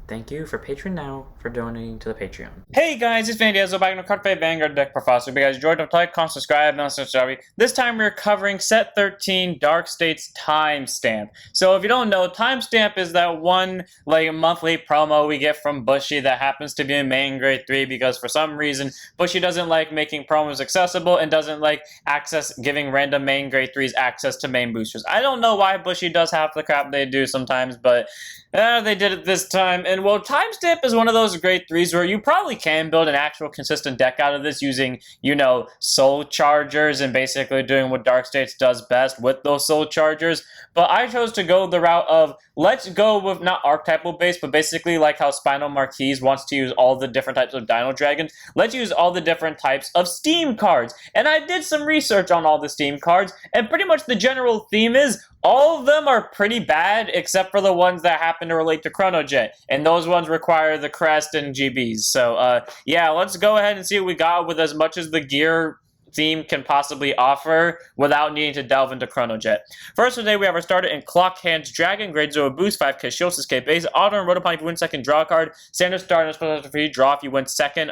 Thank you for Patreon now for donating to the Patreon. Hey guys, it's Van Diesel back in the Card Fight Vanguard deck profile. So if you guys enjoyed, don't like, comment, subscribe, and also this time we're covering set 13 Dark States timestamp. So if you don't know, timestamp is that one monthly promo we get from Bushy that happens to be in main grade 3 because for some reason Bushy doesn't like making promos accessible and doesn't like giving random main grade 3s access to main boosters. I don't know why Bushy does half the crap they do sometimes, but they did it this time. And well, timestamp is one of those grade 3s where you probably can build an actual consistent deck out of this using, soul chargers and basically doing what Dark States does best with those soul chargers. But I chose to go the route of let's go with not archetypal based, but basically like how Spinal Marquise wants to use all the different types of Dino Dragons. Let's use all the different types of Steam cards. And I did some research on all the Steam cards, and pretty much the general theme is all of them are pretty bad except for the ones that happen to relate to Chronojet, and those ones require the crest and GBs. So yeah, let's go ahead and see what we got with as much as the gear theme can possibly offer without needing to delve into Chronojet. First today we have our starter in Clock Hands Dragon, grade 0 boost, 5k shield, 6k base, auto and Rotopon if you win second, draw a card, standard starter, special for you, draw if you win second.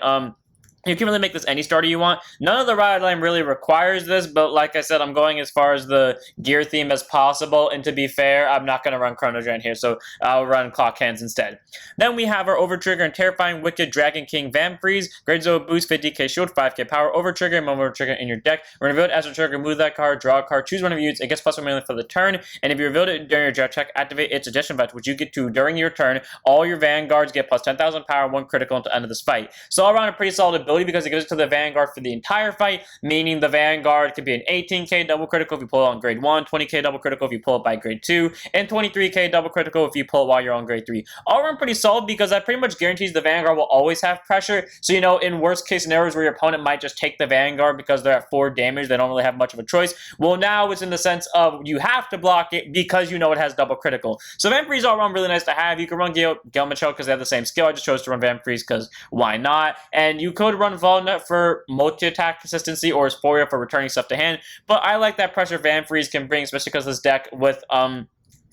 You can really make this any starter you want. None of the Riot Line really requires this, but like I said, I'm going as far as the gear theme as possible, and to be fair, I'm not going to run Chrono Dragon here, so I'll run Clock Hands instead. Then we have our Overt Trigger and Terrifying Wicked Dragon King Vampires, grade 0 boost, 50k shield, 5k power, Overt Trigger, and Overt Trigger in your deck. We're going to reveal it as a trigger, move that card, draw a card, choose one of your units, it gets plus 1 million for the turn, and if you revealed it during your draft check, activate its addition effect, which you get to during your turn. All your Vanguards get plus 10,000 power, 1 critical until the end of this fight. So all around a pretty solid ability because it gives it to the Vanguard for the entire fight, meaning the Vanguard could be an 18k double critical if you pull it on grade 1, 20k double critical if you pull it by grade 2, and 23k double critical if you pull it while you're on grade 3. All around pretty solid because that pretty much guarantees the Vanguard will always have pressure. So, in worst case scenarios where your opponent might just take the Vanguard because they're at 4 damage, they don't really have much of a choice. Well, now it's in the sense of you have to block it because it has double critical. So Vampires all around really nice to have. You can run Gale Michelle because they have the same skill. I just chose to run Vampires because why not? And you could run Volnut for multi-attack consistency or Sporia for returning stuff to hand, but I like that pressure Vampires can bring, especially because this deck with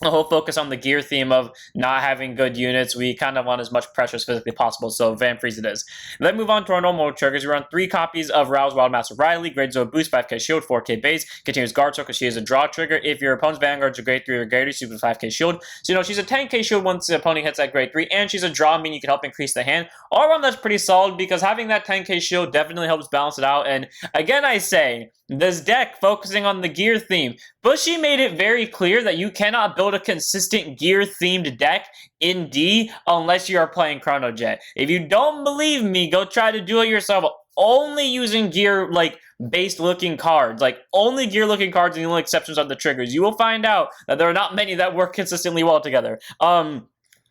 the whole focus on the gear theme of not having good units, we kind of want as much pressure as physically possible, so Vampires it is. Then move on to our normal triggers. We run 3 copies of Rouse Wild Master Riley, grade 0 boost, 5k shield, 4k base, continues guard circle, she is a draw trigger. If your opponent's Vanguard's a grade 3 or greater, she's with 5k shield. So she's a 10k shield once the opponent hits that grade 3, and she's a draw, meaning you can help increase the hand. All around that's pretty solid because having that 10k shield definitely helps balance it out, and again I say, this deck focusing on the gear theme, Bushy made it very clear that you cannot build a consistent gear-themed deck in D unless you are playing Chronojet. If you don't believe me, go try to do it yourself. Only using gear, based looking cards. Only gear looking cards, and the only exceptions are the triggers. You will find out that there are not many that work consistently well together.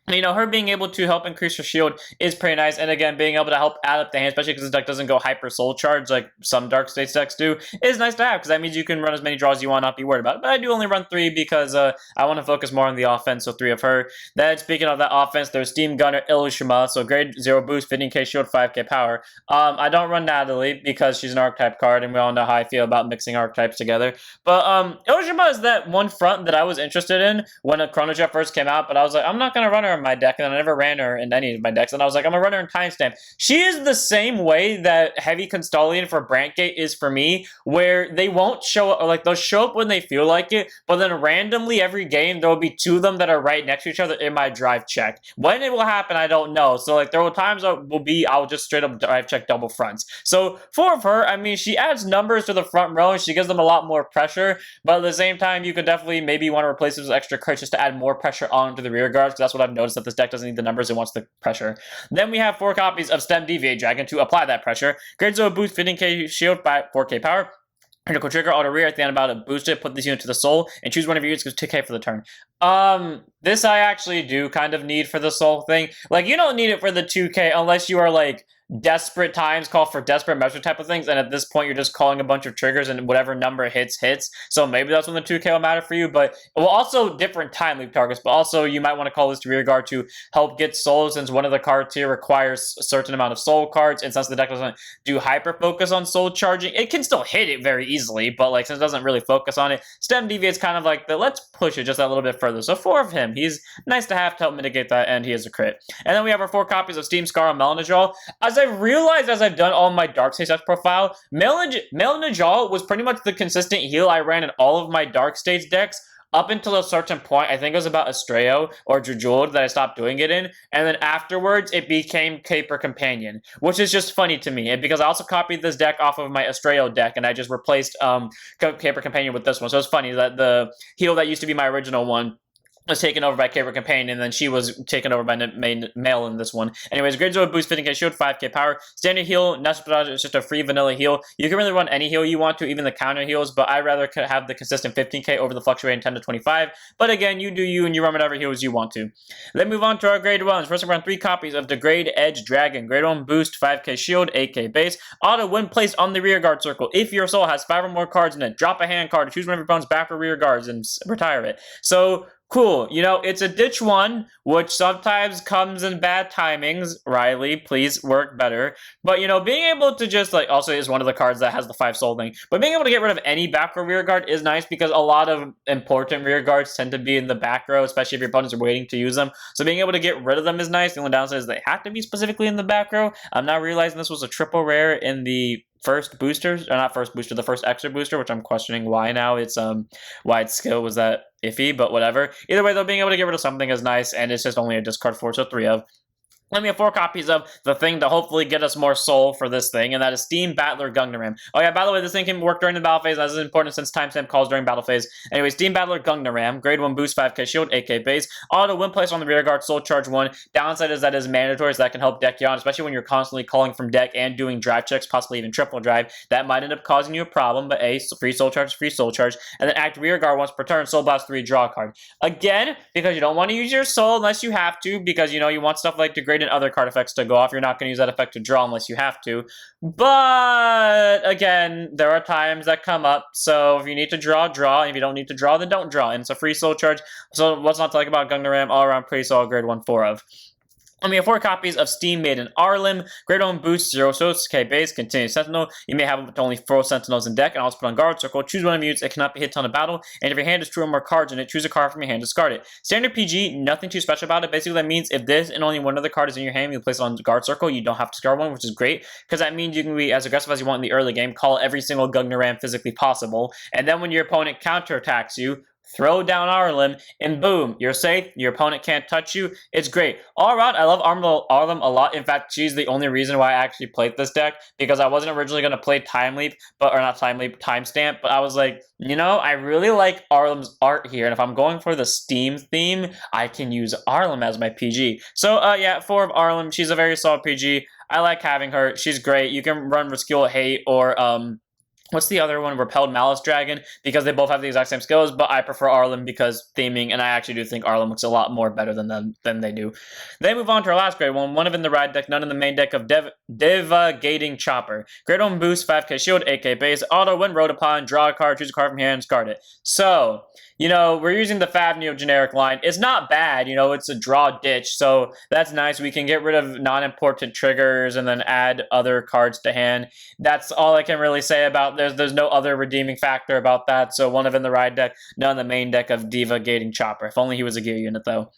Her being able to help increase her shield is pretty nice, and again, being able to help add up the hand, especially because this deck doesn't go hyper soul charge like some Dark States decks do, is nice to have, because that means you can run as many draws as you want, not be worried about it. But I do only run 3 because I want to focus more on the offense, so 3 of her. Then, speaking of that offense, there's Steam Gunner Ilima, so grade 0 boost, 15k shield, 5k power. I don't run Natalie because she's an archetype card, and we all know how I feel about mixing archetypes together. But Ilima is that one front that I was interested in when a Chronojet first came out, but I was like, I'm not going to run her in my deck, and I never ran her in any of my decks, and I was like, I'm gonna run her in timestamp. She is the same way that Heavy Constellion for Brantgate is for me, where they won't show up, or they'll show up when they feel like it, but then randomly every game there will be 2 of them that are right next to each other in my drive check. When it will happen, I don't know. So there will times I'll just straight up drive check double fronts. So 4 of her, she adds numbers to the front row, and she gives them a lot more pressure, but at the same time, you could definitely maybe want to replace those extra cards just to add more pressure onto the rear guards, because that's what I've noticed, that this deck doesn't need the numbers, it wants the pressure. Then we have 4 copies of Stem Deviate Dragon to apply that pressure. Grade 0 boost, 15k shield, by 4k power. Critical trigger, auto rear at the end about it, boost it, put this unit to the soul, and choose one of your units, gives 2k for the turn. This I actually do kind of need for the soul thing. You don't need it for the 2k unless you are desperate times call for desperate measure type of things, and at this point you're just calling a bunch of triggers and whatever number hits. So maybe that's when the 2k will matter for you, but well, also different time loop targets, but also you might want to call this to rearguard to help get souls, since one of the cards here requires a certain amount of soul cards, and since the deck doesn't do hyper focus on soul charging, it can still hit it very easily, but like since it doesn't really focus on it, stem deviates kind of like the let's push it just a little bit further. So 4 of him, he's nice to have to help mitigate that, and he is a crit. And then we have our 4 copies of Steam Scar Mel Mel. As I realized as I've done all my Dark States deck profile, Mel Mel was pretty much the consistent heal I ran in all of my Dark States decks up until a certain point. I think it was about Estreo or Jujuled that I stopped doing it in, and then afterwards it became Caper Companion, which is just funny to me, and because I also copied this deck off of my Estreo deck, and I just replaced Caper Companion with this one, so it's funny that the heal that used to be my original one was taken over by Caper Companion, and then she was taken over by Male in this one. Anyways, Great Zord boost 15k shield, 5k power. Standard heal, Nashbaraj is just a free vanilla heal. You can really run any heal you want to, even the counter heals, but I'd rather have the consistent 15k over the fluctuating 10 to 25. But again, you do you, and you run whatever heals you want to. Then move on to our grade 1s. First, we're on 3 copies of Degrade Edge Dragon. Grade 1 boost, 5k shield, 8k base. Auto when placed on the rear guard circle. If your soul has 5 or more cards in it, drop a hand card, choose one of your opponent's back or rear guards, and retire it. So, cool. You know, it's a ditch 1, which sometimes comes in bad timings. Riley, please work better. But, you know, being able to just, like, also is one of the cards that has the 5 soul thing. But being able to get rid of any back row rear guard is nice, because a lot of important rear guards tend to be in the back row, especially if your opponents are waiting to use them. So being able to get rid of them is nice. The only downside is they have to be specifically in the back row. I'm now realizing this was a triple rare in the first boosters, or not first booster, the first extra booster, which I'm questioning why now it's why its skill was that iffy, but whatever. Either way though, being able to get rid of something is nice, and it's just only a discard 4, so 3 of. Then we have 4 copies of the thing to hopefully get us more soul for this thing, and that is Steam Battler Gungnaram. Oh yeah, by the way, this thing can work during the battle phase. That is important since timestamp calls during battle phase. Anyway, Steam Battler Gungnaram, grade 1 boost, 5k shield, 8k base. Auto when placed on the rear guard, soul charge 1. Downside is that is mandatory, so that can help deck you out, especially when you're constantly calling from deck and doing drive checks, possibly even triple drive. That might end up causing you a problem, but A, free soul charge, and then act rear guard once per turn, soul blast 3, draw a card. Again, because you don't want to use your soul unless you have to, because you know you want stuff like degrade and other card effects to go off. You're not going to use that effect to draw unless you have to. But again, there are times that come up, so if you need to draw, draw. If you don't need to draw, then don't draw. And it's a free soul charge. So what's not to like about Gungnaram? All around pretty solid grade 1 4 of. And we have 4 copies of Steam Maiden Arlim. Grade 1 boost, 0 souls, K base, continuous sentinel. You may have only 4 sentinels in deck, and also put on guard circle. Choose one of your units. It cannot be hit on a battle. And if your hand has 2 or more cards in it, choose a card from your hand, discard it. Standard PG, nothing too special about it. Basically, that means if this and only one of the card is in your hand, you place it on guard circle. You don't have to discard one, which is great, because that means you can be as aggressive as you want in the early game. Call every single Gungnaram physically possible, and then when your opponent counterattacks you, throw down Arlim, and boom, you're safe. Your opponent can't touch you. It's great. All around, I love Arlim a lot. In fact, she's the only reason why I actually played this deck, because I wasn't originally going to play Time Leap, or not Time Leap, Timestamp, but I was like, you know, I really like Arlim's art here, and if I'm going for the Steam theme, I can use Arlim as my PG. So, yeah, 4 of Arlim. She's a very solid PG. I like having her. She's great. You can run Rescue Hate or, what's the other one? Repelled Malice Dragon, because they both have the exact same skills, but I prefer Arlim because theming, and I actually do think Arlim looks a lot more better than they do. Then move on to our last grade 1. 1 of in the ride deck, none in the main deck of Devastating Chopper. Grade 1 boost, 5k shield, 8k base. Auto when wrote upon, draw a card, choose a card from hand, discard it. So, you know, we're using the Favnio generic line. It's not bad, you know, it's a draw ditch, so that's nice. We can get rid of non-important triggers and then add other cards to hand. That's all I can really say about this. There's no other redeeming factor about that, so 1 of in the ride deck, none in the main deck of Devastating Chopper. If only he was a gear unit, though.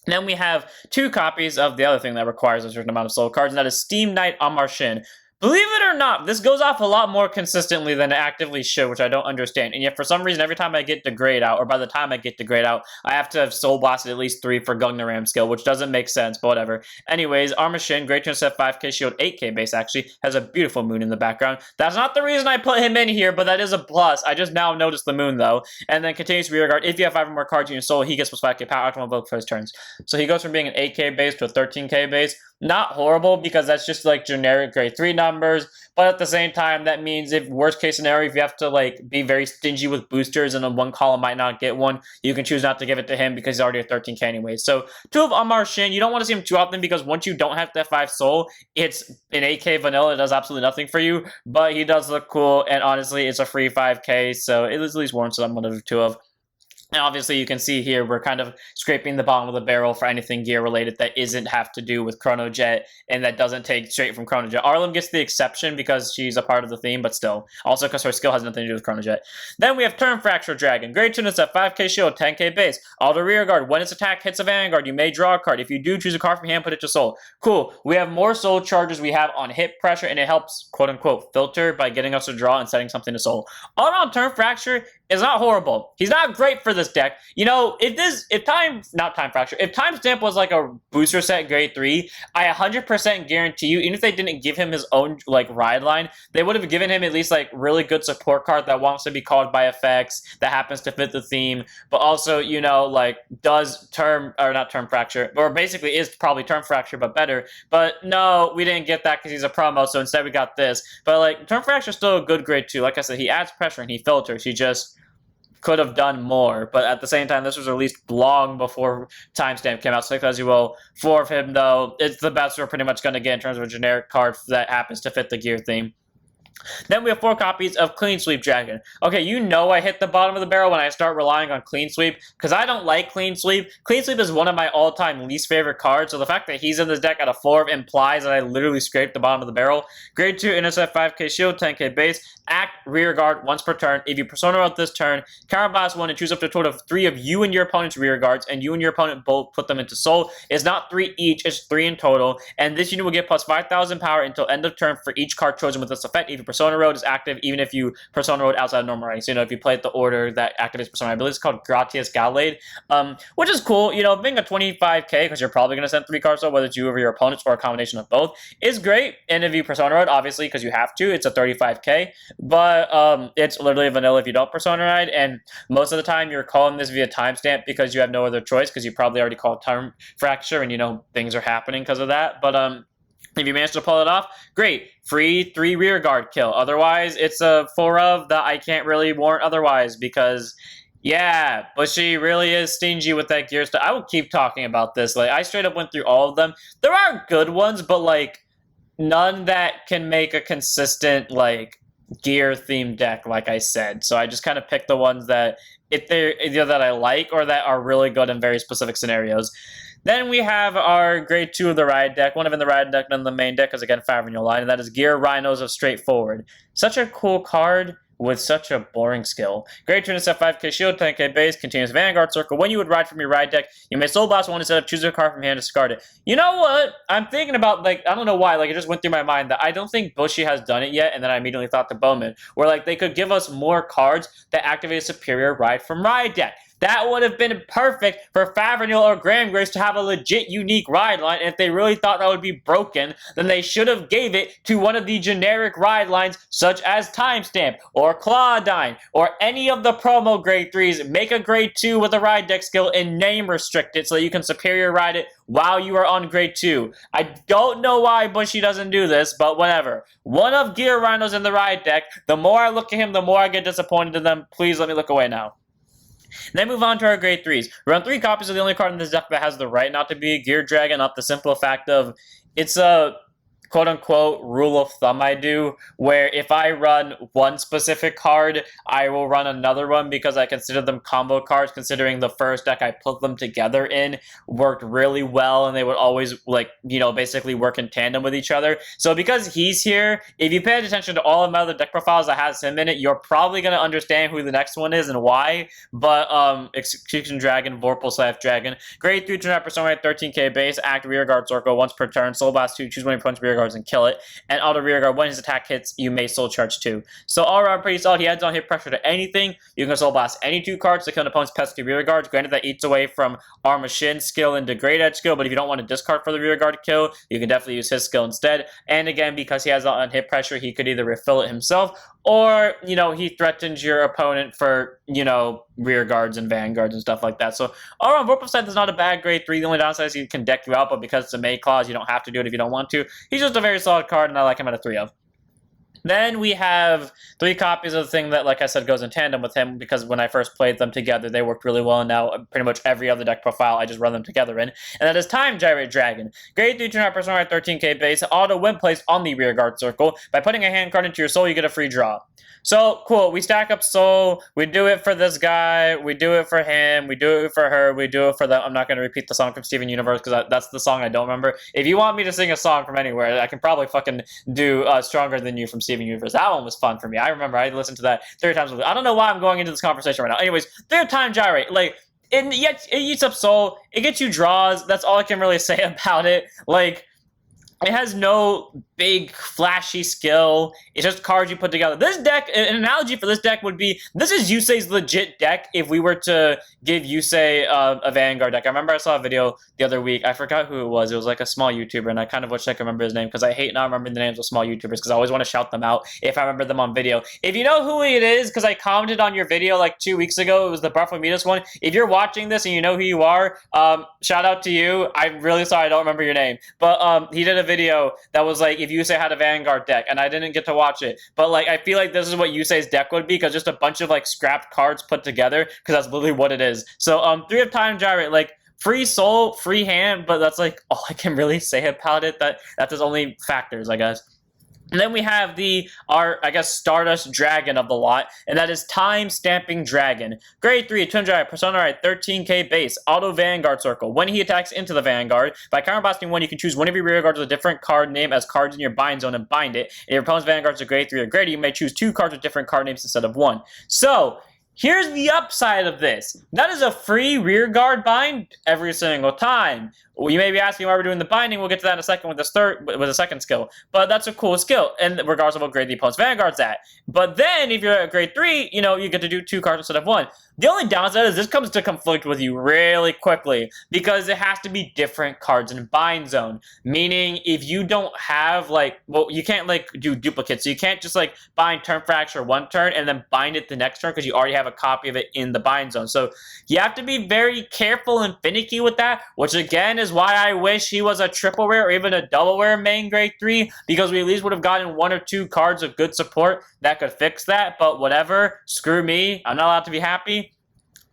Then we have 2 copies of the other thing that requires a certain amount of soul cards, and that is Steam Knight Amarin. Believe it or not, this goes off a lot more consistently than it actively should, which I don't understand. And yet, for some reason, every time I get Degrade out, or by the time I get Degrade out, I have to have Soul Blasted at least 3 for Gungnaram skill, which doesn't make sense, but whatever. Anyways, Armashin, great turn set, 5k shield, 8k base actually, has a beautiful moon in the background. That's not the reason I put him in here, but that is a plus. I just now noticed the moon, though. And then continues rear guard. If you have 5 or more cards in your soul, he gets plus 5k power, optimal vote for his turns. So he goes from being an 8k base to a 13k base. Not horrible, because that's just like generic grade 3 number. numbers, but at the same time, that means if worst case scenario, if you have to like be very stingy with boosters and one column might not get one, you can choose not to give it to him because he's already a 13k anyway. So 2 of Amarin, you don't want to see him too often because once you don't have that 5 soul, it's an 8k vanilla, it does absolutely nothing for you, but he does look cool, and honestly, it's a free 5k, so it at least warrants I'm one of the 2 of. And obviously, you can see here, we're kind of scraping the bottom of the barrel for anything gear-related that isn't have to do with Chrono Jet, and that doesn't take straight from Chrono Jet. Arlim gets the exception because she's a part of the theme, but still. Also because her skill has nothing to do with Chrono Jet. Then we have Turn Fracture Dragon. Grade 2 is at 5k shield, 10k base. Auto rear guard. When its attack hits a Vanguard, you may draw a card. If you do, choose a card from hand, put it to soul. Cool. We have more soul charges we have on hit pressure, and it helps, quote-unquote, filter by getting us to draw and setting something to soul. All around Turn Fracture is not horrible. He's not great for this deck. You know, if Timestamp was like a booster set grade 3, I 100% guarantee you, even if they didn't give him his own like ride line, they would have given him at least like really good support card that wants to be called by effects, that happens to fit the theme, but also, you know, like does not Turn Fracture, or basically is probably Turn Fracture but better. But no, we didn't get that because he's a promo, so instead we got this. But like Turn Fracture is still a good grade 2. Like I said, he adds pressure and he filters. He just could have done more, but at the same time, this was released long before Timestamp came out, so as you will. 4 of him, though, it's the best we're pretty much going to get in terms of a generic card that happens to fit the gear theme. Then we have 4 copies of Clean Sweep Dragon. Okay, you know I hit the bottom of the barrel when I start relying on Clean Sweep, because I don't like Clean Sweep. Clean Sweep is one of my all-time least favorite cards, so the fact that he's in this deck at a 4 implies that I literally scraped the bottom of the barrel. Grade 2, intercept 5k shield, 10k base, act, rear guard once per turn. If you Persona out this turn, counterblast 1 and choose up to a total of 3 of you and your opponent's rear guards, and you and your opponent both put them into soul. It's not 3 each, it's 3 in total, and this unit will get plus 5,000 power until end of turn for each card chosen with this effect. If you Persona Road is active, even if you Persona Road outside of normal writing. So, you know, if you play it the order that activates Persona, I believe it's called Gratias Gallade, which is cool. You know, being a 25k, because you're probably going to send 3 cards, so whether it's you or your opponents or a combination of both, is great. And if you Persona Road, obviously, because you have to, it's a 35k, but it's literally vanilla if you don't Persona Ride, and most of the time you're calling this via Timestamp because you have no other choice, because you probably already called Turn Fracture, and you know things are happening because of that, but if you manage to pull it off, great. Free 3 rear guard kill. Otherwise, it's a 4 of that I can't really warrant otherwise because, yeah, but she really is stingy with that gear stuff. I will keep talking about this. Like, I straight up went through all of them. There are good ones, but, like, none that can make a consistent, like, gear-themed deck, like I said. So I just kind of picked the ones that, if they're either that I like or that are really good in very specific scenarios. Then we have our grade 2 of the ride deck, one of in the ride deck, none in the main deck, because again, 5 in your line, and that is Gear Rhinos of Straightforward. Such a cool card with such a boring skill. Grade 2 is at 5k shield, 10k base, continuous Vanguard Circle. When you would ride from your ride deck, you may Soul Blast 1 instead of choosing a card from hand to discard it. You know what? I'm thinking about, like, I don't know why, like, it just went through my mind that I don't think Bushy has done it yet, and then I immediately thought to Bowman, where, like, they could give us more cards that activate a superior ride from ride deck. That would have been perfect for Favrenil or Graham Grace to have a legit unique ride line, and if they really thought that would be broken, then they should have gave it to one of the generic ride lines such as Timestamp or Claudine or any of the promo grade 3s. Make a grade 2 with a ride deck skill and name restrict it so that you can superior ride it while you are on grade 2. I don't know why Bushy doesn't do this, but whatever. One of Gear Rhinos in the ride deck. The more I look at him, the more I get disappointed in them. Please let me look away now. Then move on to our grade 3s. Run 3 copies of the only card in this deck that has the right not to be a Gear Dragon, not the simple fact of it's a quote-unquote rule of thumb I do, where if I run one specific card, I will run another one because I consider them combo cards, considering the first deck I put them together in worked really well, and they would always, like, you know, basically work in tandem with each other. So because he's here, if you pay attention to all of my other deck profiles that has him in it, you're probably going to understand who the next one is and why, but, Execution Dragon, Vorpal / Dragon. Grade 3 to Persona 13k base, act rear guard circle once per turn, Soul Blast 2, choose one of your opponent's rear guard and kill it, and auto rear guard when his attack hits, you may soul charge 2. So all around pretty solid. He adds on hit pressure to anything. You can soul blast any 2 cards to kill an opponent's pesky rear guards. Granted, that eats away from Arma Shin skill into Great Edge skill, but if you don't want to discard for the rear guard kill, you can definitely use his skill instead. And again, because he has on hit pressure, he could either refill it himself, or, you know, he threatens your opponent for, you know, rear guards and vanguards and stuff like that. So all around, Vorpal side is not a bad grade 3. The only downside is he can deck you out, but because it's a May clause, you don't have to do it if you don't want to. He's just a very solid card, and I like him at a 3 of. Then we have 3 copies of the thing that, like I said, goes in tandem with him, because when I first played them together, they worked really well, and now pretty much every other deck profile I just run them together in. And that is Time Gyrate Dragon. Grade 3 turn personal 13k base, auto when placed on the rearguard circle. By putting a hand card into your soul, you get a free draw. So, cool, we stack up soul, we do it for this guy, we do it for him, we do it for her, we do it for them. I'm not going to repeat the song from Steven Universe, because that's the song I don't remember. If you want me to sing a song from anywhere, I can probably fucking do Stronger Than You from Steven Universe. That one was fun for me. I remember I listened to that 3 times. I don't know why I'm going into this conversation right now. Anyways, 3rd Time Gyrate, like, it eats up soul, it gets you draws, that's all I can really say about it. Like, it has no big flashy skill. It's just cards you put together. This deck, an analogy for this deck would be, this is Yusei's legit deck if we were to give Yusei a Vanguard deck. I remember I saw a video the other week. I forgot who it was. It was like a small YouTuber, and I kind of wish I could remember his name, because I hate not remembering the names of small YouTubers, because I always want to shout them out if I remember them on video. If you know who it is, because I commented on your video like 2 weeks ago, it was the Buffalo Metis one. If you're watching this and you know who you are, shout out to you. I'm really sorry I don't remember your name. But he did a video that was like, if Yusei had a Vanguard deck, and I didn't get to watch it, but like, I feel like this is what Yusei's deck would be, because just a bunch of like scrapped cards put together, because that's literally what it is. So 3 of Time Gyrate, like, free soul, free hand, but that's like all I can really say about it. That's his only factors, I guess. And then we have our Stardust Dragon of the lot, and that is Time Stamping Dragon. Grade 3, Twin Giant, Persona Right, 13k base, auto Vanguard circle. When he attacks into the Vanguard, by counterblasting 1, you can choose one of your rear guards with a different card name as cards in your bind zone and bind it. If your opponent's Vanguards are grade 3 or greater, you may choose 2 cards with different card names instead of 1. So, here's the upside of this. That is a free rearguard bind every single time. Well, you may be asking why we're doing the binding. We'll get to that in a second with the second skill. But that's a cool skill, and regardless of what grade the opponent's Vanguard's at. But then, if you're at grade 3, you get to do 2 cards instead of 1. The only downside is this comes to conflict with you really quickly, because it has to be different cards in bind zone. Meaning, if you don't have, you can't, do duplicates. So you can't just, bind Turn Fracture one turn and then bind it the next turn, because you already have a copy of it in the bind zone. So you have to be very careful and finicky with that, which again is why I wish he was a triple rare or even a double rare main grade 3, because we at least would have gotten 1 or 2 cards of good support that could fix that. But whatever, screw me, I'm not allowed to be happy.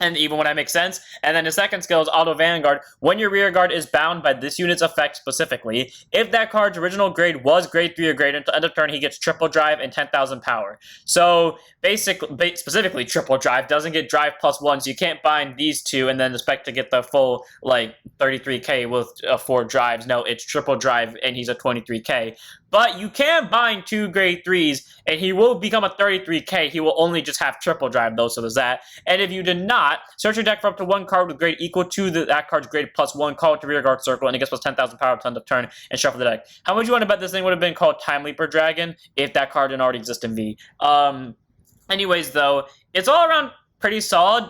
And even when that makes sense. And then the second skill is Auto Vanguard. When your rear guard is bound by this unit's effect specifically, if that card's original grade was grade 3 or greater, until end of turn, he gets triple drive and 10,000 power. So basically, specifically triple drive, doesn't get drive +1, so you can't bind these 2 and then expect to get the full 33k with 4 drives. No, it's triple drive and he's a 23k. But you can bind 2 grade 3s, and he will become a 33k. He will only just have triple drive, though, so there's that. And if you did not, search your deck for up to 1 card with grade equal to that card's grade +1, call it to rear guard circle, and it gets plus 10,000 power to end of turn, and shuffle the deck. How much you want to bet this thing would have been called Time Leaper Dragon if that card didn't already exist in V? Anyways, though, it's all around pretty solid.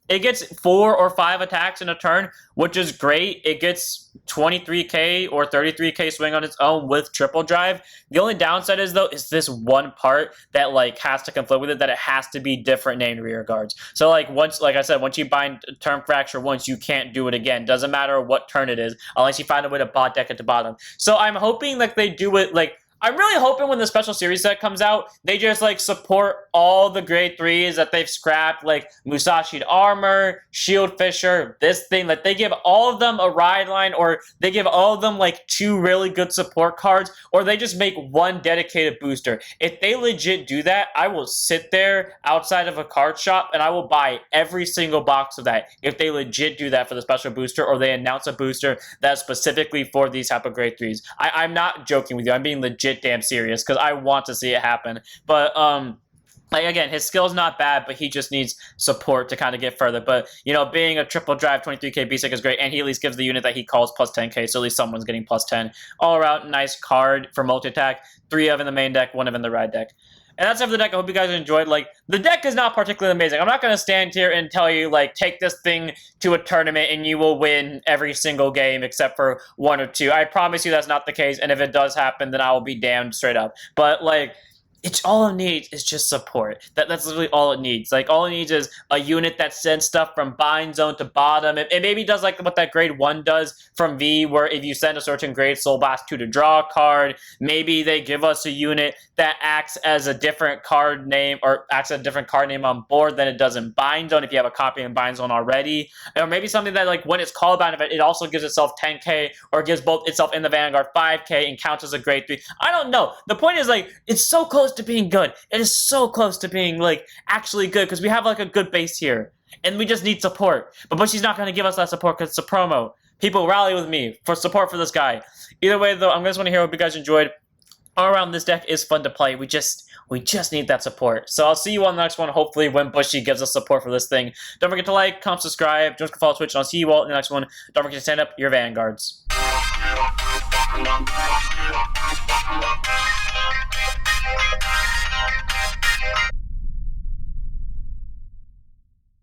It gets 4 or 5 attacks in a turn, which is great. It gets 23k or 33k swing on its own with triple drive. The only downside is, though, is this one part that has to conflict with it, that it has to be different named rear guards. So once you bind Turn Fracture once, you can't do it again. Doesn't matter what turn it is, unless you find a way to bot deck it to bottom. So I'm hoping they do it I'm really hoping when the special series set comes out, they just support all the grade 3s that they've scrapped, Musashi'd Armor, Shield Fisher, this thing. They give all of them a ride line, or they give all of them 2 really good support cards, or they just make 1 dedicated booster. If they legit do that, I will sit there outside of a card shop and I will buy every single box of that if they legit do that for the special booster, or they announce a booster that's specifically for these type of grade 3s. I'm not joking with you. I'm being legit damn serious, because I want to see it happen. But again, his skill's not bad, but he just needs support to kind of get further. But being a triple drive 23k basic is great, and he at least gives the unit that he calls plus 10k, so at least someone's getting plus 10. All around nice card for multi attack. 3 of in the main deck, 1 of in the ride deck. And that's it for the deck. I hope you guys enjoyed. The deck is not particularly amazing. I'm not going to stand here and tell you, take this thing to a tournament and you will win every single game except for 1 or 2. I promise you that's not the case, and if it does happen, then I will be damned straight up. But, it's all it needs is just support. That's literally all it needs. Like, all it needs is a unit that sends stuff from bind zone to bottom. It maybe does like what that grade 1 does from V, where if you send a certain grade Soul Blast 2 to draw a card, maybe they give us a unit that acts as a different card name, or acts as a different card name on board than it does in bind zone if you have a copy in bind zone already. Or maybe something that, like, when it's called out of it, it also gives itself 10k, or gives both itself in the Vanguard 5k and counts as a grade 3. I don't know. The point is, like, it's so close to being good. It is so close to being, like, actually good, because we have, like, a good base here. And we just need support. But she's not going to give us that support because it's a promo. People, rally with me for support for this guy. Either way, though, I just want to hear what you guys enjoyed. All around, this deck is fun to play. We just need that support. So I'll see you on the next one, hopefully, when Bushy gives us support for this thing. Don't forget to like, comment, subscribe. Don't forget to follow Twitch, and I'll see you all in the next one. Don't forget to stand up your Vanguards.